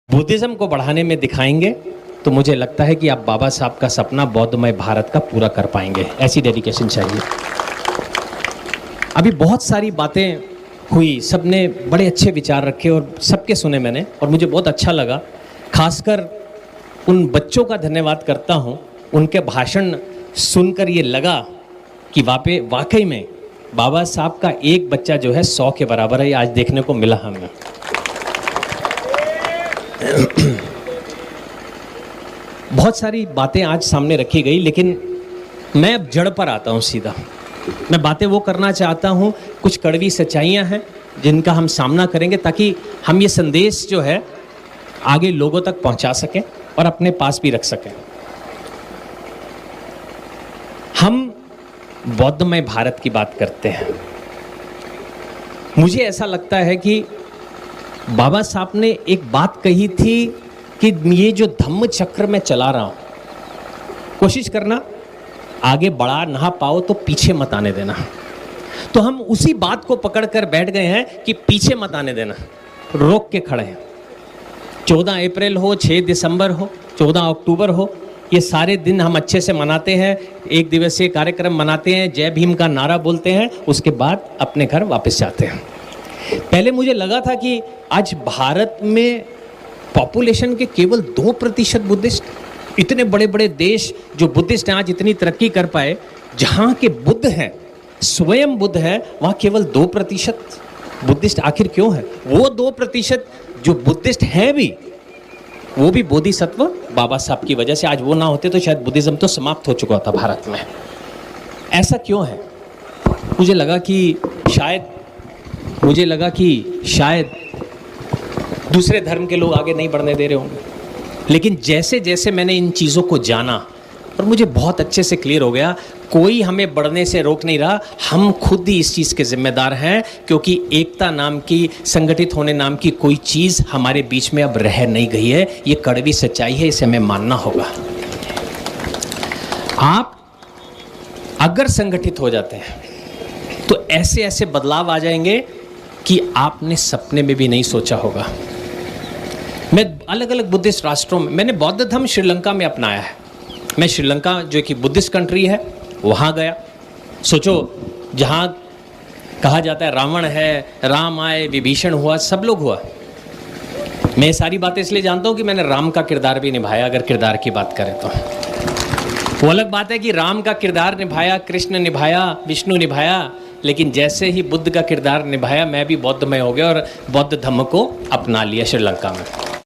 Buddhism को बढ़ाने में दिखाएंगे तो मुझे लगता है कि आप बाबा साहब का सपना बौद्धमय भारत का पूरा कर पाएंगे। ऐसी डेडिकेशन चाहिए। अभी बहुत सारी बातें हुई, सबने बड़े अच्छे विचार रखे और सबके सुने मैंने, और मुझे बहुत अच्छा लगा। खासकर उन बच्चों का धन्यवाद करता हूँ, उनके भाषण सुनकर ये लगा कि वाकई में बाबा साहब का एक बच्चा जो है 100 के बराबर है। आज देखने को मिला हमें। बहुत सारी बातें आज सामने रखी गई, लेकिन मैं अब जड़ पर आता हूँ सीधा। मैं बातें वो करना चाहता हूँ, कुछ कड़वी सच्चाइयाँ हैं जिनका हम सामना करेंगे ताकि हम ये संदेश जो है आगे लोगों तक पहुँचा सकें और अपने पास भी रख सकें। हम बौद्धमय भारत की बात करते हैं। मुझे ऐसा लगता है कि बाबा साहब ने एक बात कही थी कि ये जो धम्म चक्र में चला रहा हूं, कोशिश करना आगे बढ़ा ना पाओ तो पीछे मत आने देना। तो हम उसी बात को पकड़ कर बैठ गए हैं कि पीछे मत आने देना, रोक के खड़े हैं। 14 अप्रैल हो, 6 दिसंबर हो, 14 अक्टूबर हो, ये सारे दिन हम अच्छे से मनाते हैं, एक दिवसीय कार्यक्रम मनाते हैं, जय भीम का नारा बोलते हैं, उसके बाद अपने घर वापस जाते हैं। पहले मुझे लगा था कि आज भारत में पॉपुलेशन के केवल 2% बुद्धिस्ट, इतने बड़े बड़े देश जो बुद्धिस्ट हैं आज इतनी तरक्की कर पाए, जहाँ के बुद्ध हैं, स्वयं बुद्ध हैं, वहाँ केवल 2% बुद्धिस्ट आखिर क्यों है? वो 2% जो बुद्धिस्ट हैं भी, वो भी बोधिसत्व बाबा साहब की वजह से। आज वो ना होते तो शायद बुद्धिज्म तो समाप्त हो चुका था भारत में। ऐसा क्यों है? मुझे लगा कि शायद दूसरे धर्म के लोग आगे नहीं बढ़ने दे रहे होंगे। लेकिन जैसे जैसे मैंने इन चीज़ों को जाना और मुझे बहुत अच्छे से क्लियर हो गया, कोई हमें बढ़ने से रोक नहीं रहा, हम खुद ही इस चीज़ के जिम्मेदार हैं। क्योंकि एकता नाम की, संगठित होने नाम की कोई चीज़ हमारे बीच में अब रह नहीं गई है। ये कड़वी सच्चाई है, इसे हमें मानना होगा। आप अगर संगठित हो जाते हैं तो ऐसे ऐसे बदलाव आ जाएंगे कि आपने सपने में भी नहीं सोचा होगा। मैं अलग अलग बुद्धिस्ट राष्ट्रों में, मैंने बौद्ध धर्म श्रीलंका में अपनाया है। मैं श्रीलंका जो कि बुद्धिस्ट कंट्री है वहाँ गया। सोचो, जहाँ कहा जाता है रावण है, राम आए, विभीषण हुआ, सब लोग हुआ। मैं सारी बातें इसलिए जानता हूँ कि मैंने राम का किरदार भी निभाया। अगर किरदार की बात करें तो वो अलग बात है कि राम का किरदार निभाया, कृष्ण निभाया, विष्णु निभाया, लेकिन जैसे ही बुद्ध का किरदार निभाया मैं भी बौद्धमय हो गया और बौद्ध धर्म को अपना लिया श्रीलंका में।